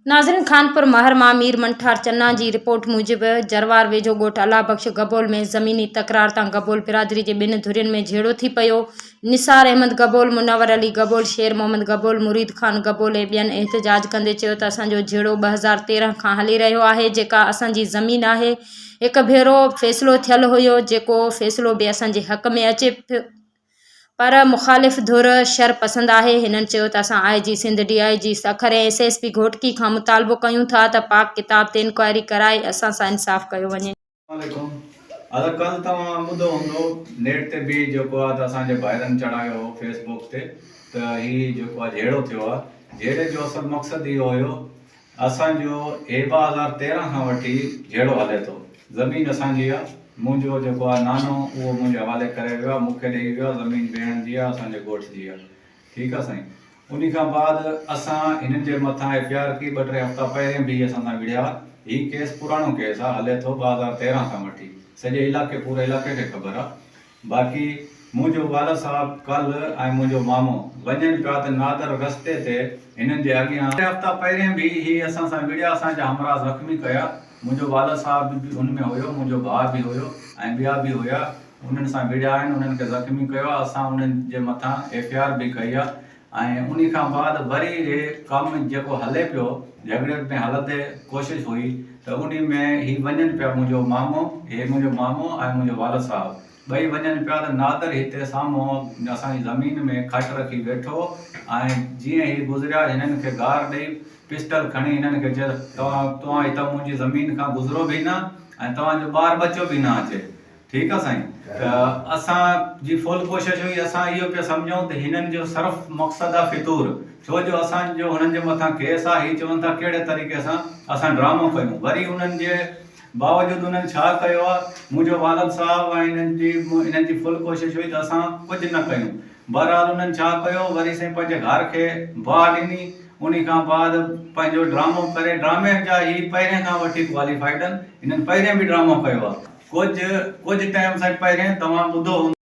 नाज़रीन, खानपुर महर मां मीर मंठार चन्ना की रिपोर्ट मूजिब जरवार वेझो गोठ अला बख्श गबोल में ज़मीनी तकरार तां गबोल बिरादरी के बिन धुरियुनि में झेड़ो थी पियो। निसार अहमद गबोल, मुनवर अली गबोल, शेर मोहम्मद गबोल, मुरीद खान गबोल ऐं ॿियनि एहतजाज कंदे चयो त असांजो झेड़ो 2013 खां हली रहियो आहे, जेका असांजी ज़मीन आहे। हिकु भेरो फ़ैसिलो थियल हुयो, जेको फ़ैसिलो बि असांजे हक़ में अचे पर मुखालिफ़ धुर शर पसंद है। हिननि चयो त असां IG सिंध, DIG सखर ऐं SSP घोटकी खां मुतालबो कयूं था त पाक किताब ते इंक्वायरी कराए असां सां इंसाफ़ कयो वञे। कल तव्हां ॿुधो हूंदो नेट ते बि जेको आहे त असांजे भाइरनि चढ़ायो हो फेसबुक ते त ही जेको आहे झेड़ो थियो आहे। झेड़े जो असल मक़सदु इहो हुयो, असांजो 2013 खां वठी झेड़ो हले थो। ज़मीन असांजी आहे, मुंहिंजो जेको आहे नानो उहो मुंहिंजे हवाले करे वियो आहे, मूंखे ॾेई वियो आहे। ज़मीन भेण जी आहे, असांजे ॻोठ जी आहे। ठीकु आहे साईं। उन खां बाद असां हिननि जे मथां FIR की 2-3 हफ़्ता पहिरियों बि असां सां विढ़िया। ही केस पुराणो केस आहे, हले थो 2013 खां वठी। सॼे इलाइक़े पूरे इलाइक़े खे ख़बर आहे। बाक़ी मुंहिंजो वाला साहब कल ऐं मुंहिंजो मामो वञनि पिया त नादर रस्ते ते हिननि जे अॻियां 2 हफ़्ता पहिरियों बि ही असां सां विढ़िया, असांजा हमरा ज़ख़्मी कया। मुंहिंजो वाला साहब बि हुन में हुयो, मुंहिंजो भाउ बि हुयो ऐं ॿिया बि हुया। उन्हनि सां विढ़िया आहिनि, उन्हनि खे ज़ख़्मी कयो आहे। असां उन्हनि जे मथां FIR बि कई आहे। ऐं उन खां बाद वरी हे कमु जेको हले पियो, झगड़े में हलंदे कोशिशि हुई त उन में ही वञनि पिया। मुंहिंजो मामो ऐं मुंहिंजो वाला साहब ॿई वञनि पिया त नादर हिते साम्हूं असांजी ज़मीन में खट रखी वेठो ऐं जीअं ही गुज़रिया हिननि खे गार ॾेई पिस्टल खणी हिननि खे चयो तव्हां हितां मुंहिंजी ज़मीन खां गुज़रो बि न ऐं तव्हांजो ॿार बचो बि न अचे। ठीकु आहे साईं। त असांजी फुल कोशिशि हुई, असां इहो पिया सम्झूं त हिननि जो सिर्फ़ु मक़सदु आहे फितूर, छो जो असांजो हुननि जे मथां केस आहे। ही चवनि था कहिड़े तरीक़े सां असां ड्रामो कयूं। वरी उन्हनि जे बावजूदि उन्हनि छा कयो आहे, मुंहिंजो वालद साहब ऐं हिननि जी फुल कोशिशि हुई त असां कुझु न कयूं। बहरहाल उन्हनि छा कयो, वरी साईं पंहिंजे घर खे बाहि ॾिनी। उन खां बाद पंहिंजो ड्रामो करे, ड्रामे जा ही पहिरें खां वठी क्वालिफाइड आहिनि। हिननि पहिरें बि ड्रामो कयो आहे। कुझु टाइम सां पहिरें तव्हां ॿुधो